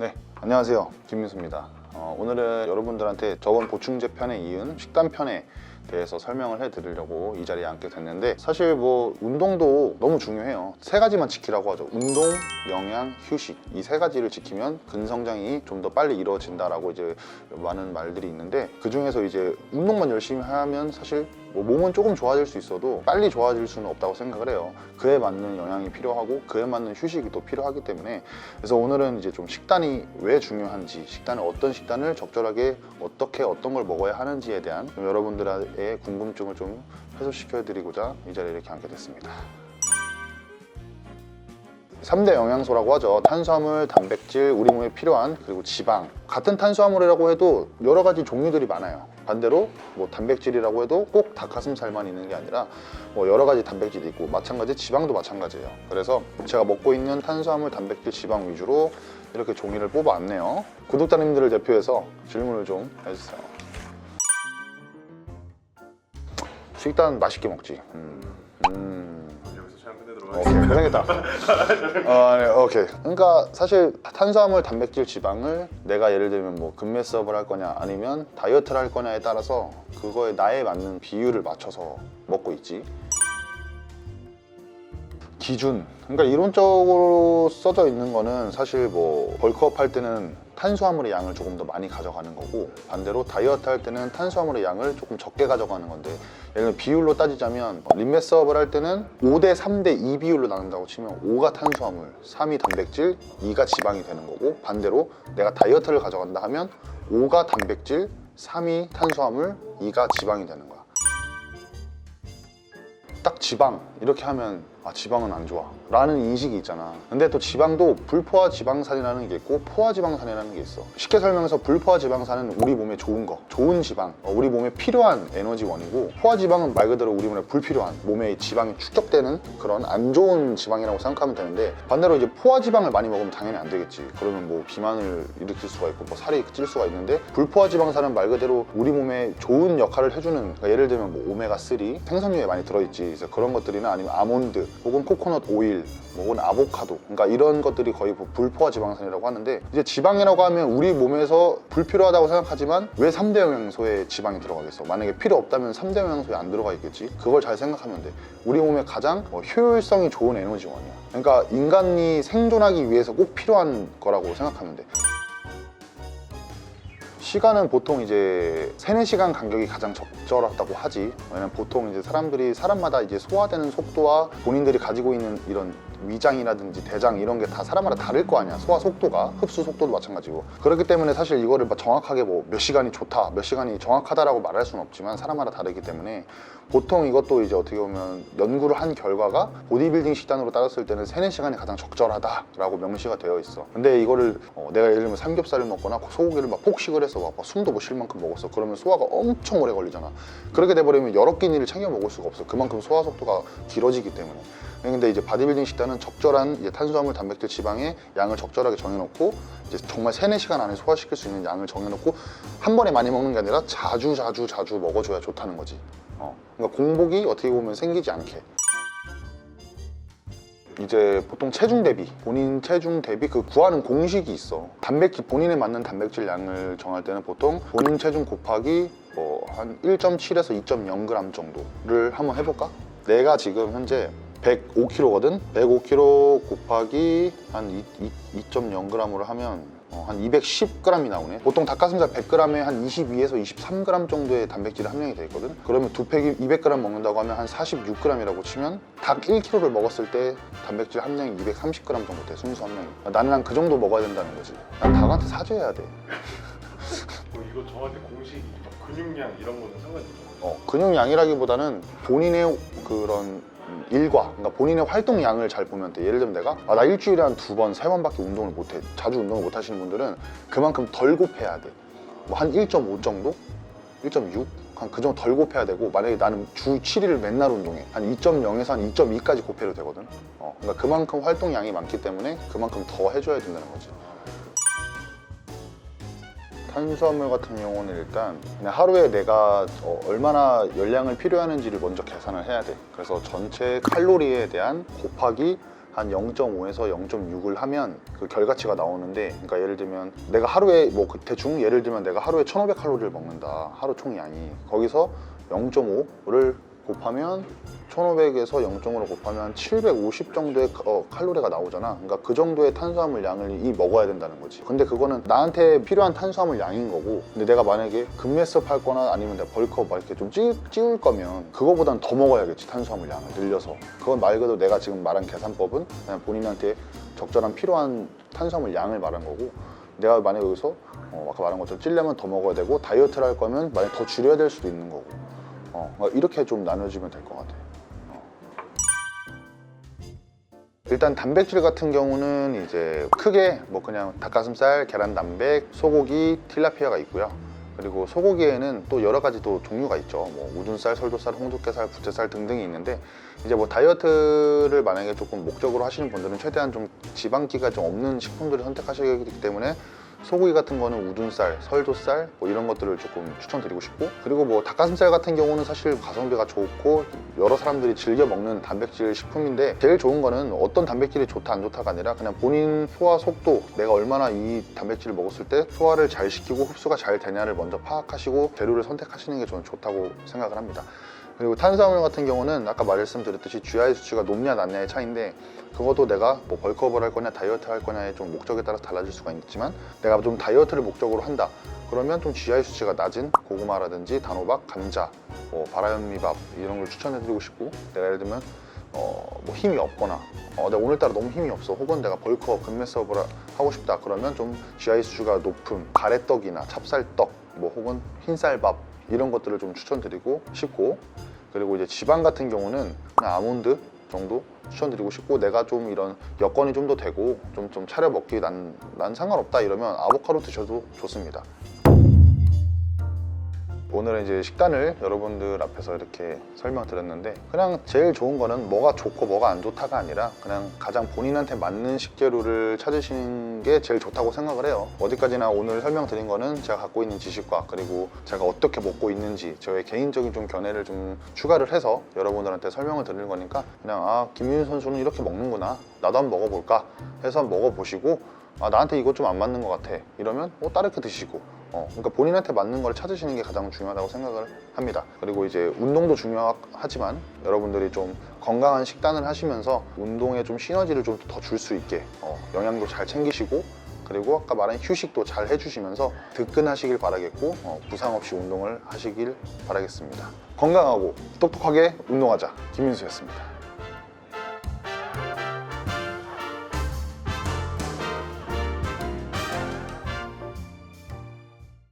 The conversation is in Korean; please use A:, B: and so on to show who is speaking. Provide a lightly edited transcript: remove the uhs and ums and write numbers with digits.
A: 네, 안녕하세요. 김민수입니다. 오늘은 여러분들한테 저번 보충제 편에 이은 식단 편에 대해서 설명을 해드리려고 이 자리에 앉게 됐는데, 사실 뭐 운동도 너무 중요해요. 세 가지만 지키라고 하죠. 운동, 영양, 휴식. 이 세 가지를 지키면 근성장이 좀 더 빨리 이루어진다라고 이제 많은 말들이 있는데, 그 중에서 이제 운동만 열심히 하면 사실 뭐 몸은 조금 좋아질 수 있어도 빨리 좋아질 수는 없다고 생각을 해요. 그에 맞는 영양이 필요하고 그에 맞는 휴식이 또 필요하기 때문에, 그래서 오늘은 이제 좀 식단이 왜 중요한지, 식단을 어떤 식단을 적절하게 어떻게 어떤 걸 먹어야 하는지에 대한 좀 여러분들의 궁금증을 좀 해소시켜 드리고자 이 자리에 이렇게 앉게 됐습니다. 3대 영양소라고 하죠. 탄수화물, 단백질, 우리 몸에 필요한, 그리고 지방. 같은 탄수화물이라고 해도 여러 가지 종류들이 많아요. 반대로 뭐 단백질이라고 해도 꼭 닭가슴살만 있는 게 아니라 뭐 여러 가지 단백질이 있고, 마찬가지 지방도 마찬가지예요. 그래서 제가 먹고 있는 탄수화물, 단백질, 지방 위주로 이렇게 종이를 뽑아왔네요. 구독자님들을 대표해서 질문을 좀 해주세요. 식단 맛있게 먹지.
B: 여기서 촬영 끝내도록
A: 오케이,
B: 하겠습니다.
A: 고생했다. 네, 오케이. 그러니까 사실 탄수화물, 단백질, 지방을 내가 예를 들면 뭐 급매스업을 할 거냐 아니면 다이어트를 할 거냐에 따라서 그거에 나에 맞는 비율을 맞춰서 먹고 있지. 기준, 그러니까 이론적으로 써져 있는 거는 사실 뭐 벌크업 할 때는 탄수화물의 양을 조금 더 많이 가져가는 거고, 반대로 다이어트 할 때는 탄수화물의 양을 조금 적게 가져가는 건데, 예를 들면 비율로 따지자면 림매스업을 할 때는 5대 3대 2 비율로 나눈다고 치면 5가 탄수화물, 3이 단백질, 2가 지방이 되는 거고, 반대로 내가 다이어트를 가져간다 하면 5가 단백질, 3이 탄수화물, 2가 지방이 되는 거야. 딱 지방 이렇게 하면 아, 지방은 안 좋아 라는 인식이 있잖아. 근데 또 지방도 불포화 지방산이라는 게 있고 포화 지방산이라는 게 있어. 쉽게 설명해서 불포화 지방산은 우리 몸에 좋은 거, 좋은 지방, 우리 몸에 필요한 에너지원이고, 포화 지방은 말 그대로 우리 몸에 불필요한, 몸에 지방이 축적되는 그런 안 좋은 지방이라고 생각하면 되는데, 반대로 이제 포화 지방을 많이 먹으면 당연히 안 되겠지. 그러면 뭐 비만을 일으킬 수가 있고 뭐 살이 찔 수가 있는데, 불포화 지방산은 말 그대로 우리 몸에 좋은 역할을 해주는, 그러니까 예를 들면 뭐 오메가3 생선류에 많이 들어있지. 그래서 그런 것들이나 아니면 아몬드 혹은 코코넛 오일, 혹은 아보카도, 그러니까 이런 것들이 거의 불포화 지방산이라고 하는데, 이제 지방이라고 하면 우리 몸에서 불필요하다고 생각하지만 왜 3대 영양소에 지방이 들어가겠어? 만약에 필요 없다면 3대 영양소에 안 들어가 있겠지? 그걸 잘 생각하면 돼. 우리 몸에 가장 효율성이 좋은 에너지원이야. 그러니까 인간이 생존하기 위해서 꼭 필요한 거라고 생각하면 돼. 시간은 보통 이제 3-4시간 간격이 가장 적절하다고 하지. 왜냐면 보통 이제 사람들이 사람마다 이제 소화되는 속도와 본인들이 가지고 있는 이런 위장이라든지 대장 이런 게 다 사람마다 다를 거 아니야. 소화 속도가, 흡수 속도도 마찬가지고. 그렇기 때문에 사실 이거를 정확하게 뭐 몇 시간이 좋다, 몇 시간이 정확하다라고 말할 수는 없지만 사람마다 다르기 때문에, 보통 이것도 이제 어떻게 보면 연구를 한 결과가 보디빌딩 식단으로 따졌을 때는 3-4시간이 가장 적절하다라고 명시가 되어 있어. 근데 이거를 내가 예를 들면 삼겹살을 먹거나 소고기를 막 폭식을 해서 막 숨도 못 쉴 만큼 먹었어. 그러면 소화가 엄청 오래 걸리잖아. 그렇게 돼버리면 여러 끼니를 챙겨 먹을 수가 없어. 그만큼 소화 속도가 길어지기 때문에. 근데 이제 바디빌딩 식단은 적절한 이제 탄수화물, 단백질, 지방의 양을 적절하게 정해놓고, 이제 정말 3-4시간 안에 소화시킬 수 있는 양을 정해놓고 한 번에 많이 먹는 게 아니라 자주 먹어줘야 좋다는 거지. 그러니까 공복이 어떻게 보면 생기지 않게. 이제 보통 체중 대비, 본인 체중 대비 그 구하는 공식이 있어. 단백질, 본인에 맞는 단백질 양을 정할 때는 보통 본인 체중 곱하기 뭐 한 1.7에서 2.0g 정도를 한번 해볼까? 내가 지금 현재 105kg거든? 105kg 곱하기 한 2.0g으로 하면 한 210g이 나오네. 보통 닭가슴살 100g에 한 22에서 23g 정도의 단백질이 함량이 돼 있거든. 그러면 두 팩이 200g 먹는다고 하면 한 46g이라고 치면 닭 1kg를 먹었을 때 단백질 함량이 230g 정도 돼, 순수 함량이. 나는 한 그 정도 먹어야 된다는 거지. 난 닭한테 사죄해야 돼.
B: 이거 저한테 공식이 막 근육량 이런 거는 상관이 없죠?
A: 근육량이라기보다는 본인의 그런 일과, 그러니까 본인의 활동량을 잘 보면 돼. 예를 들면 내가 나 일주일에 한 2번, 3번밖에 운동을 못해. 자주 운동을 못 하시는 분들은 그만큼 덜 곱해야 돼. 뭐 한 1.5 정도? 1.6? 한 그 정도 덜 곱해야 되고, 만약에 나는 주 7일을 맨날 운동해. 한 2.0에서 한 2.2까지 곱해도 되거든. 그러니까 그만큼 활동량이 많기 때문에 그만큼 더 해줘야 된다는 거지. 탄수화물 같은 경우는 일단 그냥 하루에 내가 얼마나 열량을 필요하는지를 먼저 계산을 해야 돼. 그래서 전체 칼로리에 대한 곱하기 한 0.5에서 0.6을 하면 그 결과치가 나오는데, 그러니까 예를 들면 내가 하루에 뭐 대충 예를 들면 내가 하루에 1500칼로리를 먹는다, 하루 총량이. 거기서 0.5를 곱하면 1500에서 0.5를 곱하면 750 정도의 칼로리가 나오잖아. 그러니까 그 정도의 탄수화물 양을 먹어야 된다는 거지. 근데 그거는 나한테 필요한 탄수화물 양인 거고, 근데 내가 만약에 급매습 할 거나 아니면 내가 벌크업 막 이렇게 좀 찌울 거면 그거보단 더 먹어야겠지, 탄수화물 양을 늘려서. 그건 말 그대로 내가 지금 말한 계산법은 그냥 본인한테 적절한 필요한 탄수화물 양을 말한 거고, 내가 만약에 여기서 아까 말한 것처럼 찌려면 더 먹어야 되고, 다이어트를 할 거면 만약에 더 줄여야 될 수도 있는 거고, 이렇게 좀 나눠지면 될 것 같아. 일단 단백질 같은 경우는 이제 크게 뭐 그냥 닭가슴살, 계란 단백, 소고기, 틸라피아가 있고요. 그리고 소고기에는 또 여러 가지 또 종류가 있죠. 뭐 우둔살, 설도살, 홍두깨살, 부채살 등등이 있는데, 이제 뭐 다이어트를 만약에 조금 목적으로 하시는 분들은 최대한 좀 지방기가 좀 없는 식품들을 선택하셔야 되기 때문에 소고기 같은 거는 우둔살, 설도살 뭐 이런 것들을 조금 추천드리고 싶고, 그리고 뭐 닭가슴살 같은 경우는 사실 가성비가 좋고 여러 사람들이 즐겨 먹는 단백질 식품인데, 제일 좋은 거는 어떤 단백질이 좋다 안 좋다가 아니라 그냥 본인 소화 속도, 내가 얼마나 이 단백질을 먹었을 때 소화를 잘 시키고 흡수가 잘 되냐를 먼저 파악하시고 재료를 선택하시는 게 저는 좋다고 생각을 합니다. 그리고 탄수화물 같은 경우는 아까 말씀드렸듯이 GI 수치가 높냐 낮냐의 차이인데, 그것도 내가 뭐 벌크업을 할 거냐 다이어트 할 거냐의 좀 목적에 따라서 달라질 수가 있지만, 내가 좀 다이어트를 목적으로 한다 그러면 좀 GI 수치가 낮은 고구마라든지 단호박, 감자, 뭐 바라현미밥 이런 걸 추천해드리고 싶고, 내가 예를 들면 뭐 힘이 없거나 내가 오늘따라 너무 힘이 없어, 혹은 내가 벌크업, 급매스업을 하고 싶다 그러면 좀 GI 수치가 높은 가래떡이나 찹쌀떡, 뭐 혹은 흰쌀밥 이런 것들을 좀 추천드리고 싶고, 그리고 이제 지방 같은 경우는 그냥 아몬드 정도 추천드리고 싶고, 내가 좀 이런 여건이 좀 더 되고 좀 차려 먹기 난 상관없다 이러면 아보카도 드셔도 좋습니다. 오늘은 이제 식단을 여러분들 앞에서 이렇게 설명드렸는데, 그냥 제일 좋은 거는 뭐가 좋고 뭐가 안 좋다가 아니라 그냥 가장 본인한테 맞는 식재료를 찾으시는 게 제일 좋다고 생각을 해요. 어디까지나 오늘 설명드린 거는 제가 갖고 있는 지식과 그리고 제가 어떻게 먹고 있는지 저의 개인적인 좀 견해를 좀 추가를 해서 여러분들한테 설명을 드리는 거니까, 그냥 김민우 선수는 이렇게 먹는구나, 나도 한번 먹어볼까 해서 한번 먹어보시고, 나한테 이거 좀 안 맞는 것 같아 이러면 다르게 드시고, 그러니까 본인한테 맞는 걸 찾으시는 게 가장 중요하다고 생각을 합니다. 그리고 이제 운동도 중요하지만 여러분들이 좀 건강한 식단을 하시면서 운동에 좀 시너지를 좀 더 줄 수 있게 영양도 잘 챙기시고, 그리고 아까 말한 휴식도 잘 해주시면서 득근하시길 바라겠고, 부상 없이 운동을 하시길 바라겠습니다. 건강하고 똑똑하게 운동하자, 김민수였습니다.